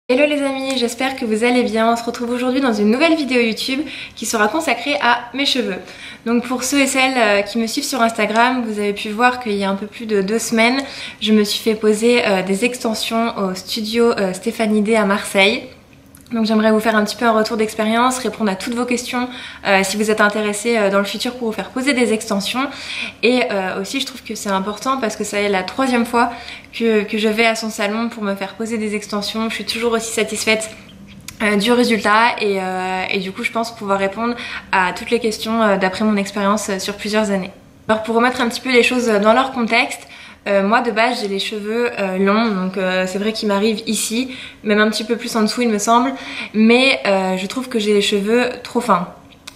Hello les amis, j'espère que vous allez bien. On se retrouve aujourd'hui dans une nouvelle vidéo YouTube qui sera consacrée à mes cheveux. Donc pour ceux et celles qui me suivent sur Instagram, vous avez pu voir qu'il y a un peu plus de 2 semaines, je me suis fait poser des extensions au studio Stéphanie D à Marseille. Donc j'aimerais vous faire un petit peu un retour d'expérience, répondre à toutes vos questions si vous êtes intéressés dans le futur pour vous faire poser des extensions. Et aussi je trouve que c'est important parce que ça est la 3e fois que je vais à son salon pour me faire poser des extensions. Je suis toujours aussi satisfaite du résultat et du coup je pense pouvoir répondre à toutes les questions d'après mon expérience sur plusieurs années. Alors pour remettre un petit peu les choses dans leur contexte, moi de base j'ai les cheveux longs, donc c'est vrai qu'ils m'arrivent ici, même un petit peu plus en dessous il me semble, mais je trouve que j'ai les cheveux trop fins.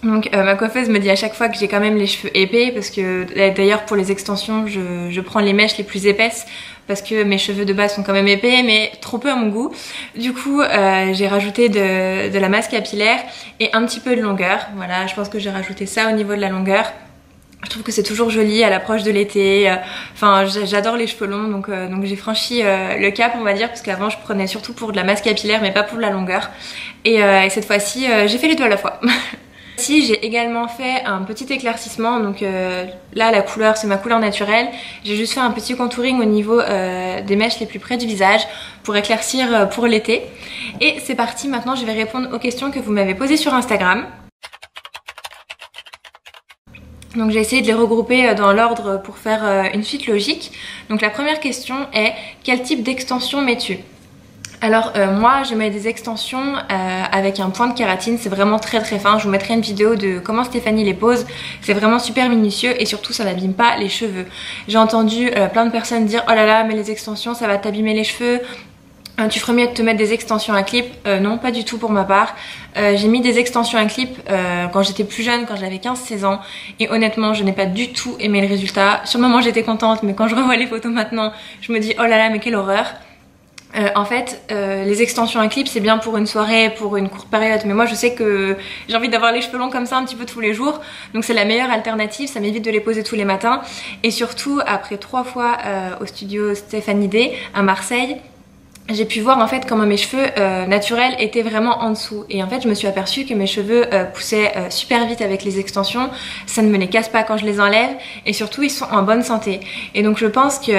Donc ma coiffeuse me dit à chaque fois que j'ai quand même les cheveux épais, parce que d'ailleurs pour les extensions je prends les mèches les plus épaisses parce que mes cheveux de base sont quand même épais mais trop peu à mon goût. Du coup j'ai rajouté de la masse capillaire et un petit peu de longueur. Voilà, je pense que j'ai rajouté ça au niveau de la longueur. Je trouve que c'est toujours joli à l'approche de l'été. Enfin, j'adore les cheveux longs, donc j'ai franchi le cap, on va dire, parce qu'avant je prenais surtout pour de la masse capillaire, mais pas pour de la longueur. Et cette fois-ci, j'ai fait les deux à la fois. Ici, j'ai également fait un petit éclaircissement, donc là la couleur c'est ma couleur naturelle. J'ai juste fait un petit contouring au niveau des mèches les plus près du visage pour éclaircir pour l'été. Et c'est parti, maintenant je vais répondre aux questions que vous m'avez posées sur Instagram. Donc j'ai essayé de les regrouper dans l'ordre pour faire une suite logique. Donc la première question est: quel type d'extension mets-tu? Alors moi je mets des extensions avec un point de kératine, c'est vraiment très fin. Je vous mettrai une vidéo de comment Stéphanie les pose, c'est vraiment super minutieux et surtout ça n'abîme pas les cheveux. J'ai entendu plein de personnes dire oh là là mais les extensions ça va t'abîmer les cheveux, tu ferais mieux de te mettre des extensions à clip. Non, pas du tout pour ma part. J'ai mis des extensions à clip quand j'étais plus jeune, quand j'avais 15-16 ans. Et honnêtement, je n'ai pas du tout aimé le résultat. Sur le moment, j'étais contente, mais quand je revois les photos maintenant, je me dis oh là là, mais quelle horreur. En fait, les extensions à clip, c'est bien pour une soirée, pour une courte période. Mais moi, je sais que j'ai envie d'avoir les cheveux longs comme ça un petit peu tous les jours. Donc c'est la meilleure alternative, ça m'évite de les poser tous les matins. Et surtout, après 3 fois au studio Stéphanie D à Marseille, j'ai pu voir en fait comment mes cheveux naturels étaient vraiment en dessous. Et en fait je me suis aperçue que mes cheveux poussaient super vite avec les extensions. Ça ne me les casse pas quand je les enlève. Et surtout ils sont en bonne santé. Et donc je pense que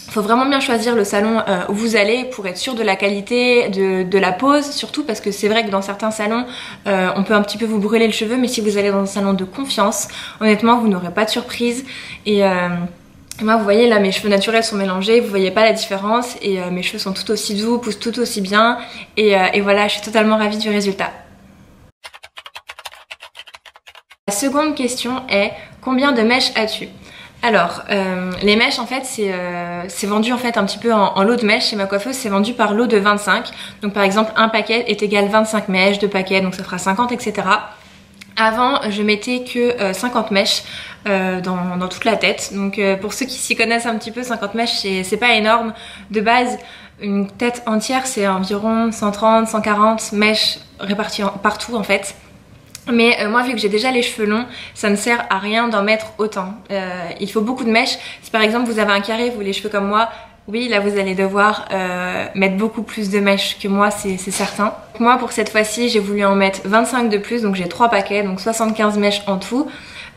faut vraiment bien choisir le salon où vous allez pour être sûr de la qualité de la pose. Surtout parce que c'est vrai que dans certains salons on peut un petit peu vous brûler le cheveu. Mais si vous allez dans un salon de confiance, honnêtement vous n'aurez pas de surprise. Et moi vous voyez là mes cheveux naturels sont mélangés, vous voyez pas la différence et mes cheveux sont tout aussi doux, poussent tout aussi bien et voilà, je suis totalement ravie du résultat. La seconde question est: combien de mèches as-tu? Alors les mèches en fait c'est vendu en fait un petit peu en lot de mèches. Chez ma coiffeuse c'est vendu par lot de 25. Donc par exemple un paquet est égal 25 mèches, 2 paquets donc ça fera 50 etc. Avant je mettais que 50 mèches dans toute la tête. Donc pour ceux qui s'y connaissent un petit peu, 50 mèches c'est pas énorme. De base une tête entière c'est environ 130, 140 mèches réparties partout en fait. Mais moi vu que j'ai déjà les cheveux longs, ça ne sert à rien d'en mettre autant. Il faut beaucoup de mèches. Si par exemple vous avez un carré, vous les cheveux comme moi, oui là vous allez devoir mettre beaucoup plus de mèches que moi, c'est certain. Moi pour cette fois-ci j'ai voulu en mettre 25 de plus, donc j'ai 3 paquets, donc 75 mèches en tout.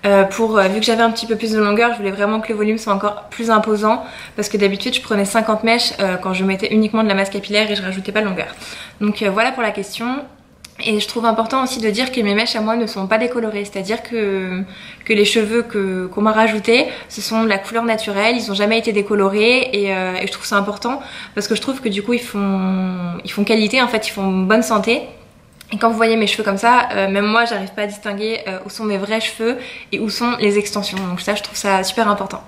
Vu que j'avais un petit peu plus de longueur, je voulais vraiment que le volume soit encore plus imposant parce que d'habitude je prenais 50 mèches quand je mettais uniquement de la masse capillaire et je rajoutais pas de longueur. Donc voilà pour la question. Et je trouve important aussi de dire que mes mèches à moi ne sont pas décolorées, c'est-à-dire que les cheveux qu'on m'a rajoutés, ce sont de la couleur naturelle, ils n'ont jamais été décolorés et je trouve ça important parce que je trouve que du coup ils font qualité, en fait ils font bonne santé. Et quand vous voyez mes cheveux comme ça, même moi j'arrive pas à distinguer où sont mes vrais cheveux et où sont les extensions, donc ça je trouve ça super important.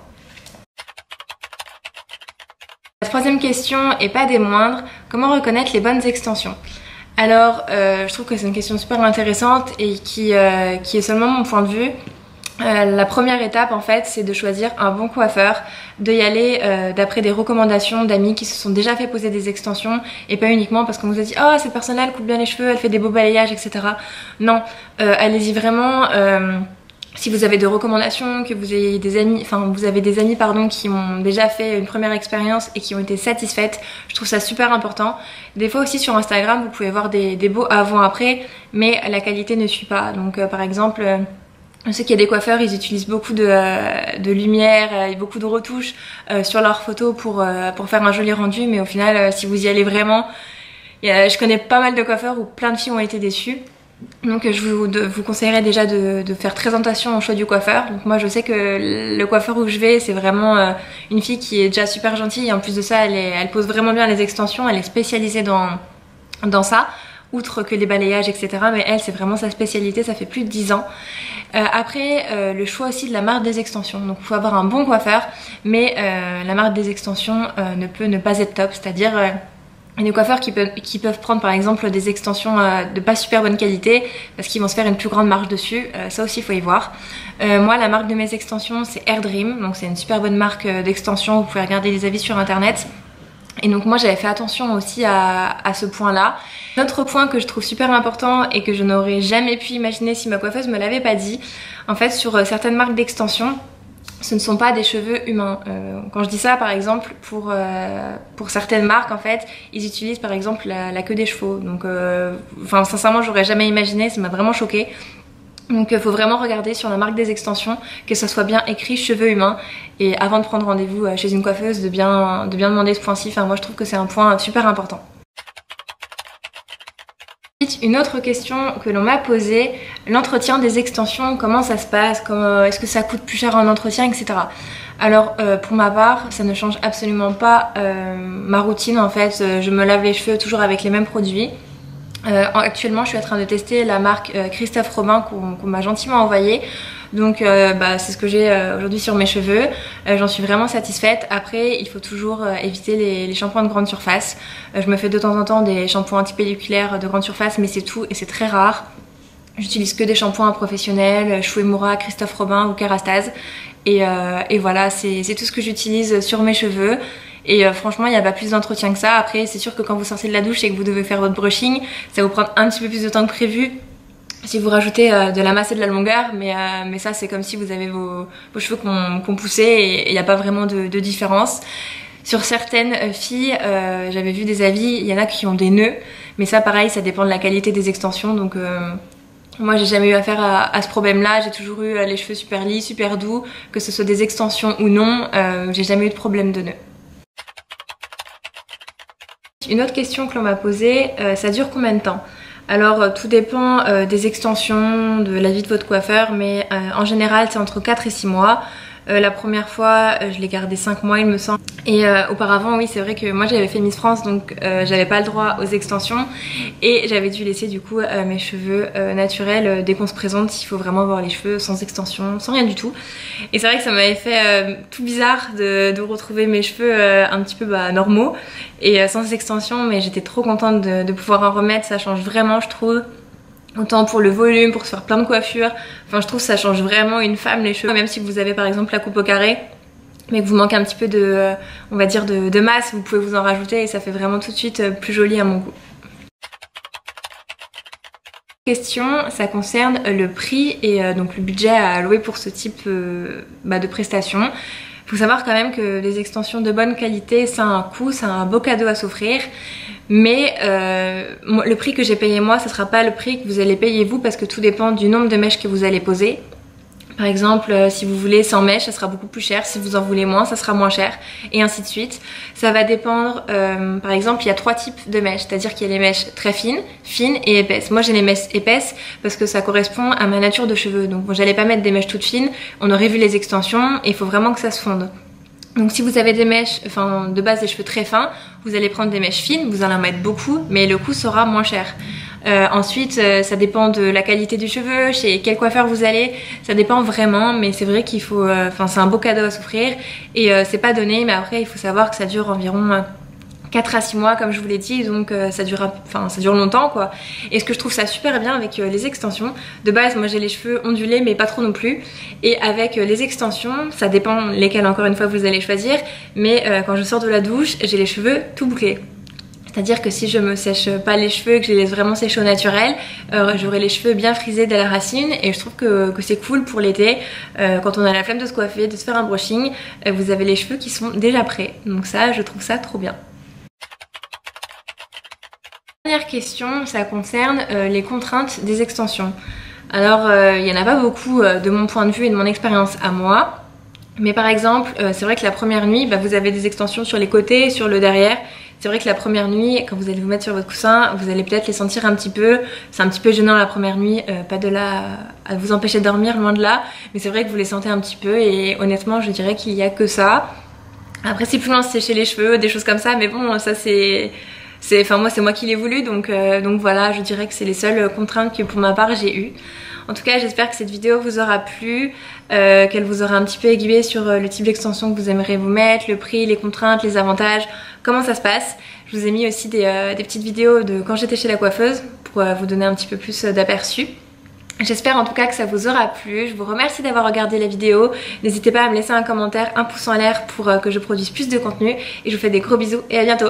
La troisième question, et pas des moindres, comment reconnaître les bonnes extensions? Alors, je trouve que c'est une question super intéressante et qui est seulement mon point de vue. La première étape en fait, c'est de choisir un bon coiffeur, de y aller d'après des recommandations d'amis qui se sont déjà fait poser des extensions et pas uniquement parce qu'on vous a dit oh cette personne-là elle coupe bien les cheveux, elle fait des beaux balayages, etc. Non, allez-y vraiment. Si vous avez des recommandations, que vous ayez des amis, pardon, qui ont déjà fait une première expérience et qui ont été satisfaites, je trouve ça super important. Des fois aussi sur Instagram, vous pouvez voir des beaux avant-après, mais la qualité ne suit pas. Donc par exemple, je sais qu'il y a des coiffeurs, ils utilisent beaucoup de lumière et beaucoup de retouches sur leurs photos pour faire un joli rendu, mais au final, si vous y allez vraiment, je connais pas mal de coiffeurs où plein de filles ont été déçues. Donc je vous conseillerais déjà de faire très attention au choix du coiffeur. Donc moi je sais que le coiffeur où je vais c'est vraiment une fille qui est déjà super gentille et en plus de ça elle pose vraiment bien les extensions, elle est spécialisée dans ça, outre que les balayages etc. Mais elle c'est vraiment sa spécialité, ça fait plus de 10 ans. Après le choix aussi de la marque des extensions, donc il faut avoir un bon coiffeur mais la marque des extensions ne peut ne pas être top, c'est-à-dire il y a des coiffeurs qui peuvent prendre par exemple des extensions de pas super bonne qualité parce qu'ils vont se faire une plus grande marge dessus, ça aussi il faut y voir. Moi la marque de mes extensions c'est Air Dream, donc c'est une super bonne marque d'extension, vous pouvez regarder les avis sur internet. Et donc moi j'avais fait attention aussi à ce point là. L'autre point que je trouve super important et que je n'aurais jamais pu imaginer si ma coiffeuse me l'avait pas dit, en fait sur certaines marques d'extensions, ce ne sont pas des cheveux humains. Quand je dis ça par exemple pour certaines marques en fait ils utilisent par exemple la queue des chevaux, donc sincèrement j'aurais jamais imaginé, ça m'a vraiment choquée. Donc il faut vraiment regarder sur la marque des extensions que ça soit bien écrit cheveux humains et avant de prendre rendez-vous chez une coiffeuse de bien demander ce point-ci. Enfin moi je trouve que c'est un point super important. Une autre question que l'on m'a posée, l'entretien des extensions, comment ça se passe, est-ce que ça coûte plus cher en entretien, etc. Alors pour ma part, ça ne change absolument pas ma routine en fait, je me lave les cheveux toujours avec les mêmes produits. Actuellement je suis en train de tester la marque Christophe Robin qu'on m'a gentiment envoyée. Donc c'est ce que j'ai aujourd'hui sur mes cheveux, j'en suis vraiment satisfaite. Après il faut toujours éviter les shampoings de grande surface. Je me fais de temps en temps des shampoings antipelliculaires de grande surface mais c'est tout et c'est très rare. J'utilise que des shampoings professionnels, Shuemura, Christophe Robin ou Kerastase et voilà c'est tout ce que j'utilise sur mes cheveux. Et franchement il n'y a pas plus d'entretien que ça. Après c'est sûr que quand vous sortez de la douche et que vous devez faire votre brushing, ça vous prend un petit peu plus de temps que prévu si vous rajoutez de la masse et de la longueur, mais ça c'est comme si vous avez vos cheveux qu'on poussait et il n'y a pas vraiment de différence. Sur certaines filles, j'avais vu des avis, il y en a qui ont des nœuds, mais ça pareil ça dépend de la qualité des extensions, donc moi j'ai jamais eu affaire à ce problème là, j'ai toujours eu les cheveux super lisses, super doux, que ce soit des extensions ou non, j'ai jamais eu de problème de nœuds. Une autre question que l'on m'a posée, ça dure combien de temps? Alors tout dépend des extensions, de la vie de votre coiffeur, mais en général c'est entre 4 et 6 mois. La première fois je l'ai gardé 5 mois il me semble. Et auparavant oui c'est vrai que moi j'avais fait Miss France donc j'avais pas le droit aux extensions et j'avais dû laisser du coup mes cheveux naturels dès qu'on se présente. Il faut vraiment avoir les cheveux sans extension, sans rien du tout. Et c'est vrai que ça m'avait fait tout bizarre de retrouver mes cheveux un petit peu normaux et sans extension, mais j'étais trop contente de pouvoir en remettre. Ça change vraiment je trouve. Autant pour le volume, pour se faire plein de coiffures. Enfin je trouve que ça change vraiment une femme les cheveux. Même si vous avez par exemple la coupe au carré mais que vous manquez un petit peu de, on va dire de masse, vous pouvez vous en rajouter et ça fait vraiment tout de suite plus joli à mon goût. Question, ça concerne le prix et donc le budget à allouer pour ce type de prestations. Faut savoir quand même que les extensions de bonne qualité ça a un coût, c'est un beau cadeau à s'offrir. Mais le prix que j'ai payé moi, ce sera pas le prix que vous allez payer vous parce que tout dépend du nombre de mèches que vous allez poser. Par exemple, si vous voulez 100 mèches, ça sera beaucoup plus cher. Si vous en voulez moins, ça sera moins cher. Et ainsi de suite. Ça va dépendre, par exemple, il y a 3 types de mèches. C'est-à-dire qu'il y a les mèches très fines, fines et épaisses. Moi, j'ai les mèches épaisses parce que ça correspond à ma nature de cheveux. Donc, bon, j'allais pas mettre des mèches toutes fines. On aurait vu les extensions et il faut vraiment que ça se fonde. Donc si vous avez des mèches, enfin de base des cheveux très fins, vous allez prendre des mèches fines, vous allez en mettre beaucoup, mais le coût sera moins cher. Ensuite, ça dépend de la qualité du cheveu, chez quel coiffeur vous allez, ça dépend vraiment, mais c'est vrai qu'il faut, c'est un beau cadeau à s'offrir et c'est pas donné, mais après il faut savoir que ça dure environ 4 à 6 mois comme je vous l'ai dit, donc ça dure longtemps quoi. Et ce que je trouve ça super bien avec les extensions, de base moi j'ai les cheveux ondulés mais pas trop non plus, et avec les extensions, ça dépend lesquelles encore une fois vous allez choisir, mais quand je sors de la douche j'ai les cheveux tout bouclés. C'est-à-dire que si je me sèche pas les cheveux, que je les laisse vraiment sécher au naturel, j'aurai les cheveux bien frisés dès la racine et je trouve que c'est cool pour l'été. Quand on a la flemme de se coiffer, de se faire un brushing, vous avez les cheveux qui sont déjà prêts. Donc ça, je trouve ça trop bien. Dernière question, ça concerne les contraintes des extensions. Alors il n'y en a pas beaucoup de mon point de vue et de mon expérience à moi, mais par exemple c'est vrai que la première nuit vous avez des extensions sur les côtés, sur le derrière. C'est vrai que la première nuit, quand vous allez vous mettre sur votre coussin, vous allez peut-être les sentir un petit peu. C'est un petit peu gênant la première nuit, pas de là à vous empêcher de dormir, loin de là, mais c'est vrai que vous les sentez un petit peu et honnêtement je dirais qu'il n'y a que ça. Après c'est plus loin de sécher les cheveux, des choses comme ça, mais bon ça enfin moi c'est moi qui l'ai voulu, donc voilà, je dirais que c'est les seules contraintes que pour ma part j'ai eues. En tout cas j'espère que cette vidéo vous aura plu, qu'elle vous aura un petit peu aiguillé sur le type d'extension que vous aimeriez vous mettre, le prix, les contraintes, les avantages, comment ça se passe. Je vous ai mis aussi des petites vidéos de quand j'étais chez la coiffeuse pour vous donner un petit peu plus d'aperçu. J'espère en tout cas que ça vous aura plu. Je vous remercie d'avoir regardé la vidéo. N'hésitez pas à me laisser un commentaire, un pouce en l'air pour que je produise plus de contenu. Et je vous fais des gros bisous et à bientôt.